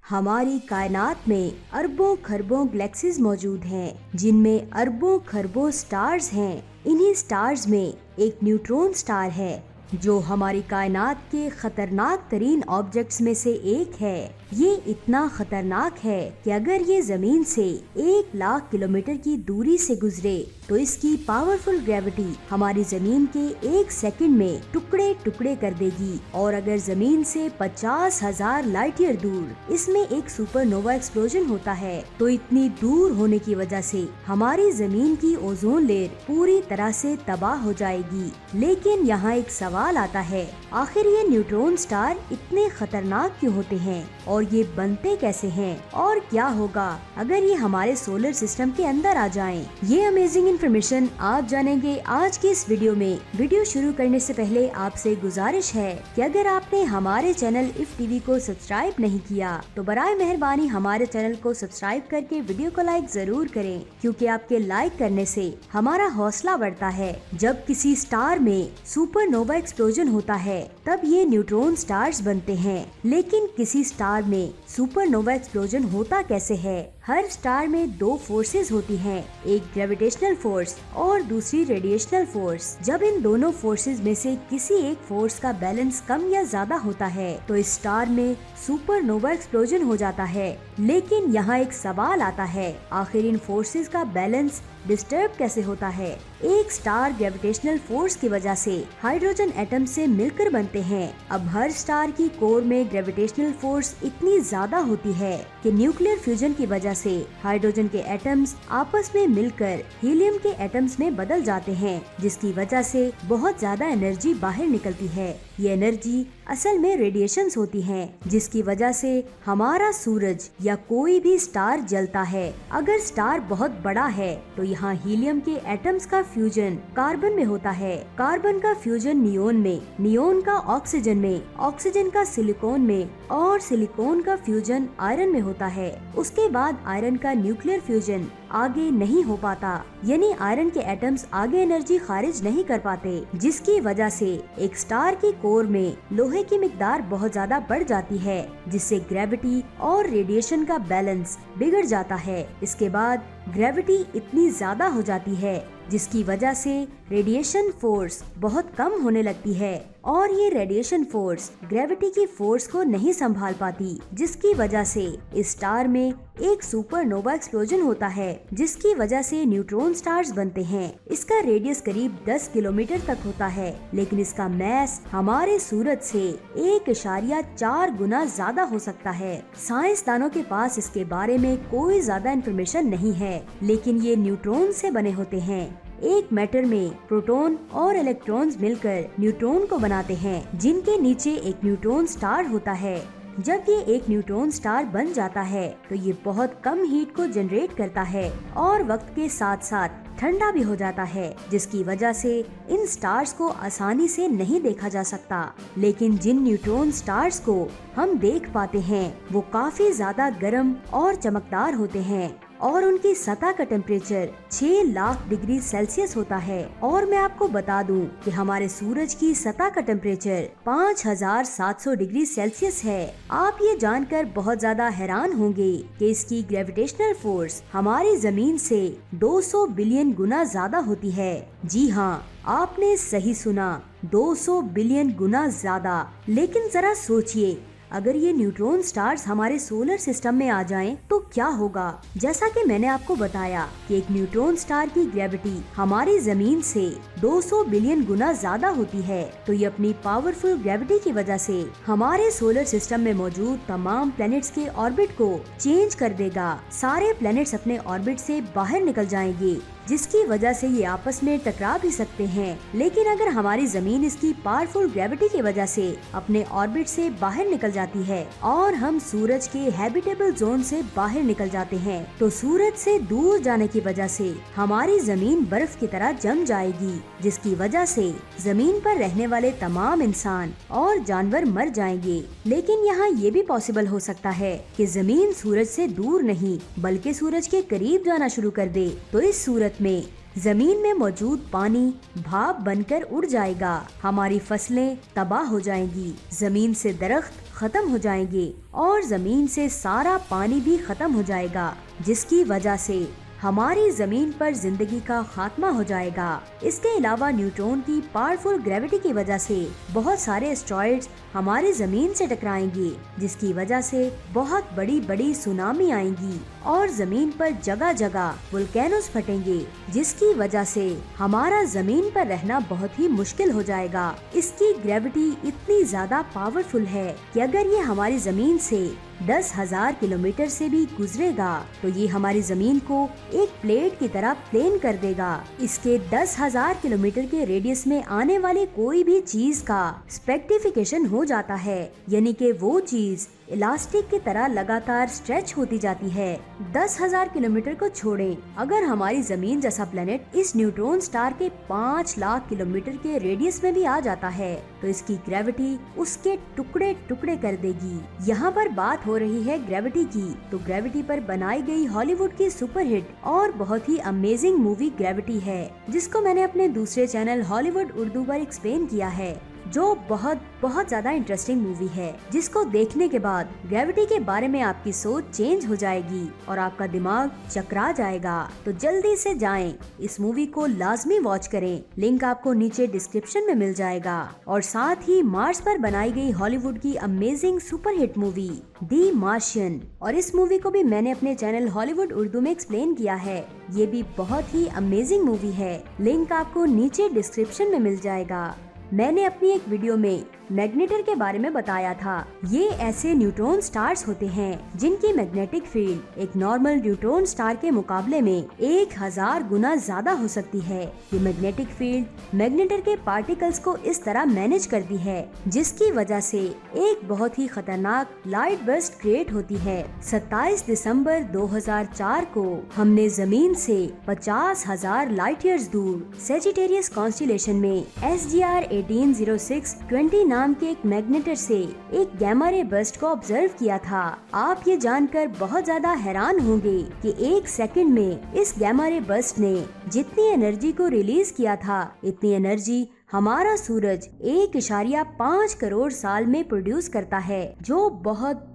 हमारी कायनात में अरबों खरबों गैलेक्सीज मौजूद हैं, जिनमें अरबों खरबों स्टार्स हैं। इन्हीं स्टार्स में एक न्यूट्रॉन स्टार है जो हमारी कायनात के खतरनाक तरीन ऑब्जेक्ट्स में से एक है। ये इतना खतरनाक है कि अगर ये जमीन से 1,00,000 किलोमीटर की दूरी से गुजरे तो इसकी पावरफुल ग्रेविटी हमारी जमीन के 1 सेकंड में टुकड़े टुकड़े कर देगी। और अगर जमीन से 50,000 लाइट ईयर दूर इसमें एक सुपरनोवा एक्सप्लोजन होता है तो इतनी दूर होने की वजह से हमारी जमीन की ओजोन लेयर पूरी तरह से तबाह हो जाएगी। लेकिन यहाँ एक सवाल आता है, आखिर ये न्यूट्रॉन स्टार इतने खतरनाक क्यों होते हैं और ये बनते कैसे हैं, और क्या होगा अगर ये हमारे सोलर सिस्टम के अंदर आ जाएं? ये अमेजिंग इन्फॉर्मेशन आप जानेंगे आज की इस वीडियो में। वीडियो शुरू करने से पहले आपसे गुजारिश है कि अगर आपने हमारे चैनल इफ टीवी को सब्सक्राइब नहीं किया तो बराए मेहरबानी हमारे चैनल को सब्सक्राइब करके वीडियो को लाइक जरूर करें, क्योंकि आपके लाइक करने से हमारा हौसला बढ़ता है। जब किसी स्टार में सुपरनोवा एक्सप्लोजन होता है तब ये न्यूट्रॉन स्टार्स बनते हैं। लेकिन किसी स्टार में सुपरनोवा एक्सप्लोजन होता कैसे है? हर स्टार में 2 फोर्सेस होती हैं, एक ग्रेविटेशनल फोर्स और दूसरी रेडिएशनल फोर्स। जब इन दोनों फोर्सेस में से किसी एक फोर्स का बैलेंस कम या ज्यादा होता है तो इस स्टार में सुपरनोवा एक्सप्लोजन हो जाता है। लेकिन यहाँ एक सवाल आता है, आखिर इन फोर्सेस का बैलेंस डिस्टर्ब कैसे होता है? एक स्टार ग्रेविटेशनल फोर्स की वजह से हाइड्रोजन एटम से मिलकर बनते हैं। अब हर स्टार की कोर में ग्रेविटेशनल फोर्स इतनी ज्यादा होती है कि न्यूक्लियर फ्यूजन की वजह से हाइड्रोजन के एटम्स आपस में मिलकर हीलियम के एटम्स में बदल जाते हैं, जिसकी वजह से बहुत ज्यादा एनर्जी बाहर निकलती है। ये एनर्जी असल में रेडिएशंस होती हैं, जिसकी वजह से हमारा सूरज या कोई भी स्टार जलता है। अगर स्टार बहुत बड़ा है तो यहाँ हीलियम के एटम्स का फ्यूजन कार्बन में होता है, कार्बन का फ्यूजन नियोन में, नियोन का ऑक्सीजन में, ऑक्सीजन का सिलिकॉन में और सिलिकॉन का फ्यूजन आयरन में होता है। उसके बाद आयरन का न्यूक्लियर फ्यूजन आगे नहीं हो पाता, यानी आयरन के एटम्स आगे एनर्जी खारिज नहीं कर पाते, जिसकी वजह से एक स्टार की कोर में लोहे की मिकदार बहुत ज्यादा बढ़ जाती है, जिससे ग्रेविटी और रेडिएशन का बैलेंस बिगड़ जाता है। इसके बाद ग्रेविटी इतनी ज्यादा हो जाती है जिसकी वजह से रेडिएशन फोर्स बहुत कम होने लगती है और ये रेडिएशन फोर्स ग्रेविटी की फोर्स को नहीं संभाल पाती, जिसकी वजह से इस स्टार में एक सुपरनोवा एक्सप्लोजन होता है, जिसकी वजह से न्यूट्रॉन स्टार्स बनते हैं। इसका रेडियस करीब 10 किलोमीटर तक होता है, लेकिन इसका मैस हमारे सूरज से 1.4 गुना ज्यादा हो सकता है। साइंसदानों के पास इसके बारे में कोई ज्यादा इन्फॉर्मेशन नहीं है, लेकिन ये न्यूट्रॉन से बने होते हैं। एक मैटर में प्रोटॉन और इलेक्ट्रॉन्स मिलकर न्यूट्रॉन को बनाते हैं, जिनके नीचे एक न्यूट्रॉन स्टार होता है। जब ये एक न्यूट्रॉन स्टार बन जाता है तो ये बहुत कम हीट को जनरेट करता है और वक्त के साथ साथ ठंडा भी हो जाता है, जिसकी वजह से इन स्टार्स को आसानी से नहीं देखा जा सकता। लेकिन जिन न्यूट्रॉन स्टार्स को हम देख पाते हैं वो काफी ज्यादा गर्म और चमकदार होते हैं और उनकी सतह का टेम्परेचर 6 लाख डिग्री सेल्सियस होता है। और मैं आपको बता दूं कि हमारे सूरज की सतह का टेम्परेचर 5,700 डिग्री सेल्सियस है। आप ये जानकर बहुत ज्यादा हैरान होंगे कि इसकी ग्रेविटेशनल फोर्स हमारी जमीन से 200 बिलियन गुना ज्यादा होती है। जी हाँ, आपने सही सुना, 200 बिलियन गुना ज्यादा। लेकिन जरा सोचिए, अगर ये न्यूट्रॉन स्टार्स हमारे सोलर सिस्टम में आ जाएं तो क्या होगा? जैसा कि मैंने आपको बताया कि एक न्यूट्रॉन स्टार की ग्रेविटी हमारी जमीन से 200 बिलियन गुना ज्यादा होती है, तो ये अपनी पावरफुल ग्रेविटी की वजह से हमारे सोलर सिस्टम में मौजूद तमाम प्लैनेट्स के ऑर्बिट को चेंज कर देगा। सारे प्लैनेट्स अपने ऑर्बिट से बाहर निकल जाएंगे, जिसकी वजह से ये आपस में टकरा भी सकते हैं। लेकिन अगर हमारी जमीन इसकी पावरफुल ग्रेविटी की वजह से अपने ऑर्बिट से बाहर निकल जाती है और हम सूरज के हैबिटेबल जोन से बाहर निकल जाते हैं, तो सूरज से दूर जाने की वजह से हमारी जमीन बर्फ की तरह जम जाएगी, जिसकी वजह से जमीन पर रहने वाले तमाम इंसान और जानवर मर जाएंगे। लेकिन यहाँ ये भी पॉसिबल हो सकता है कि जमीन सूरज से दूर नहीं बल्कि सूरज के करीब जाना शुरू कर दे, तो इस सूरत में जमीन में मौजूद पानी भाप बनकर उड़ जाएगा, हमारी फसलें तबाह हो जाएंगी, जमीन से दरख्त खत्म हो जाएंगे और जमीन से सारा पानी भी खत्म हो जाएगा, जिसकी वजह से हमारी जमीन पर जिंदगी का खात्मा हो जाएगा। इसके अलावा न्यूट्रॉन की पावरफुल ग्रेविटी की वजह से बहुत सारे एस्टेरॉइड्स हमारी जमीन से टकराएंगे, जिसकी वजह से बहुत बड़ी बड़ी सुनामी आएंगी और जमीन पर जगह जगह वोल्केनोस फटेंगे, जिसकी वजह से हमारा जमीन पर रहना बहुत ही मुश्किल हो जाएगा। इसकी ग्रेविटी इतनी ज्यादा पावरफुल है कि अगर ये हमारी जमीन से 10,000 किलोमीटर से भी गुजरेगा तो ये हमारी जमीन को एक प्लेट की तरह प्लेन कर देगा। इसके 10,000 किलोमीटर के रेडियस में आने वाली कोई भी चीज का स्पेक्टिफिकेशन हो जाता है, यानी कि वो चीज इलास्टिक की तरह लगातार स्ट्रेच होती जाती है। 10,000 किलोमीटर को छोड़ें, अगर हमारी जमीन जैसा प्लेनेट इस न्यूट्रॉन स्टार के 5 लाख किलोमीटर के रेडियस में भी आ जाता है तो इसकी ग्रेविटी उसके टुकड़े टुकड़े कर देगी। यहाँ पर बात हो रही है ग्रेविटी की, तो ग्रेविटी पर बनाई गई हॉलीवुड की सुपरहिट और बहुत ही अमेजिंग मूवी ग्रेविटी है, जिसको मैंने अपने दूसरे चैनल हॉलीवुड उर्दू पर एक्सप्लेन किया है, जो बहुत ज्यादा इंटरेस्टिंग मूवी है, जिसको देखने के बाद ग्रेविटी के बारे में आपकी सोच चेंज हो जाएगी और आपका दिमाग चकरा जाएगा। तो जल्दी से जाएं, इस मूवी को लाजमी वॉच करें। लिंक आपको नीचे डिस्क्रिप्शन में मिल जाएगा। और साथ ही मार्स पर बनाई गई हॉलीवुड की अमेजिंग सुपरहिट मूवी दी मार्शियन, और इस मूवी को भी मैंने अपने चैनल हॉलीवुड उर्दू में एक्सप्लेन किया है। ये भी बहुत ही अमेजिंग मूवी है। लिंक आपको नीचे डिस्क्रिप्शन में मिल जाएगा। मैंने अपनी एक वीडियो में मैग्नेटर के बारे में बताया था। ये ऐसे न्यूट्रॉन स्टार्स होते हैं जिनकी मैग्नेटिक फील्ड एक नॉर्मल न्यूट्रॉन स्टार के मुकाबले में 1000 गुना ज्यादा हो सकती है। ये मैग्नेटिक फील्ड मैग्नेटर के पार्टिकल्स को इस तरह मैनेज करती है, जिसकी वजह से एक बहुत ही खतरनाक लाइट बर्स्ट क्रिएट होती है। 27 दिसंबर 2004 को हमने जमीन से 50,000 लाइट ईयर्स दूर सेजिटेरियस कॉन्स्टेलेशन में SGR 180620 नाम के एक मैग्नेटर से एक गैमा रे बर्स्ट को ऑब्जर्व किया था। आप ये जानकर बहुत ज्यादा हैरान होंगे कि एक सेकंड में इस गैमा रे बर्स्ट ने जितनी एनर्जी को रिलीज किया था, इतनी एनर्जी हमारा सूरज 1.5 करोड़ साल में प्रोड्यूस करता है, जो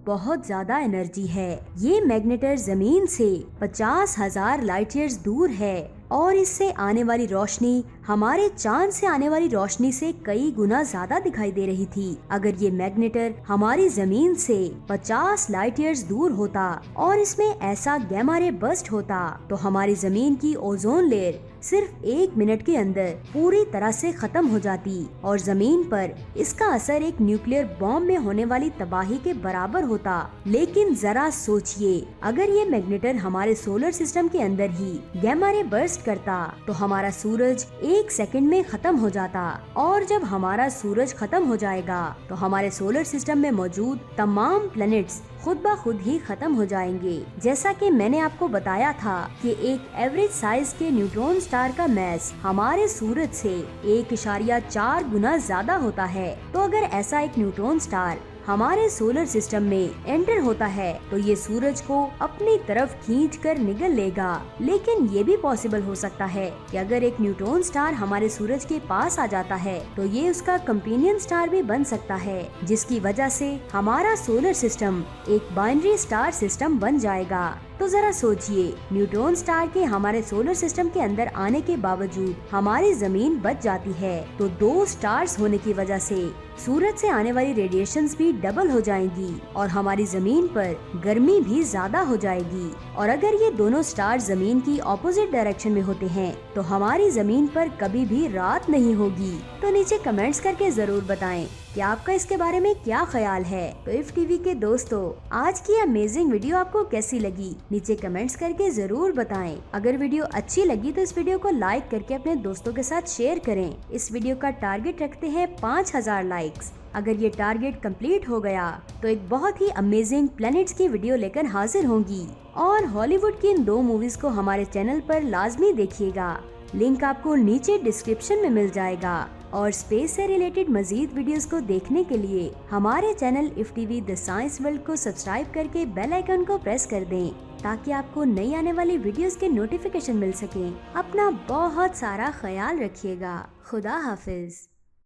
बहुत ज्यादा एनर्जी है। ये मैग्नेटर जमीन से 50,000 लाइट ईयर्स दूर है और इससे आने वाली रोशनी हमारे चांद से आने वाली रोशनी से कई गुना ज्यादा दिखाई दे रही थी। अगर ये मैग्नेटर हमारी जमीन से 50 लाइट ईयर्स दूर होता और इसमें ऐसा गैमा रे बर्स्ट होता तो हमारी जमीन की ओजोन लेयर सिर्फ 1 मिनट के अंदर पूरी तरह से खत्म हो जाती और जमीन पर इसका असर एक न्यूक्लियर बॉम्ब में होने वाली तबाही के बराबर होता। लेकिन जरा सोचिए, अगर ये मैग्नेटर हमारे सोलर सिस्टम के अंदर ही गैमा रे बर्स्ट करता तो हमारा सूरज 1 सेकंड में खत्म हो जाता, और जब हमारा सूरज खत्म हो जाएगा तो हमारे सोलर सिस्टम में मौजूद तमाम प्लैनेट्स खुद ब खुद ही खत्म हो जाएंगे। जैसा कि मैंने आपको बताया था कि एक एवरेज साइज के न्यूट्रॉन स्टार का मैस हमारे सूरज से 1.4 गुना ज्यादा होता है। तो अगर ऐसा एक न्यूट्रॉन स्टार हमारे सोलर सिस्टम में एंटर होता है तो ये सूरज को अपनी तरफ खींच कर निगल लेगा। लेकिन ये भी पॉसिबल हो सकता है कि अगर एक न्यूट्रॉन स्टार हमारे सूरज के पास आ जाता है तो ये उसका कंपेनियन स्टार भी बन सकता है, जिसकी वजह से हमारा सोलर सिस्टम एक बाइनरी स्टार सिस्टम बन जाएगा। तो जरा सोचिए, न्यूट्रॉन स्टार के हमारे सोलर सिस्टम के अंदर आने के बावजूद हमारी जमीन बच जाती है, तो 2 स्टार्स होने की वजह से सूरज से आने वाली रेडिएशंस भी डबल हो जाएंगी और हमारी जमीन पर गर्मी भी ज्यादा हो जाएगी। और अगर ये दोनों स्टार जमीन की ऑपोजिट डायरेक्शन में होते हैं तो हमारी जमीन पर कभी भी रात नहीं होगी। तो नीचे कमेंट्स करके जरूर बताएं कि आपका इसके बारे में क्या ख्याल है। तो इफ टीवी के दोस्तों, आज की अमेजिंग वीडियो आपको कैसी लगी नीचे कमेंट्स करके जरूर बताएं। अगर वीडियो अच्छी लगी तो इस वीडियो को लाइक करके अपने दोस्तों के साथ शेयर करें। इस वीडियो का टारगेट रखते हैं 5000 लाइक्स। अगर ये टारगेट कंप्लीट हो गया तो एक बहुत ही अमेजिंग प्लैनेट्स की वीडियो लेकर हाजिर होंगी। और हॉलीवुड की इन 2 मूवीज को हमारे चैनल पर लाजमी देखिएगा। लिंक आपको नीचे डिस्क्रिप्शन में मिल जाएगा। और स्पेस से रिलेटेड मजीद वीडियोस को देखने के लिए हमारे channel if TV the science world को सब्सक्राइब करके बेल आइकन को प्रेस कर दें, ताकि आपको नई आने वाली वीडियोस के नोटिफिकेशन मिल सके। अपना बहुत सारा ख्याल रखिएगा। खुदा हाफिज।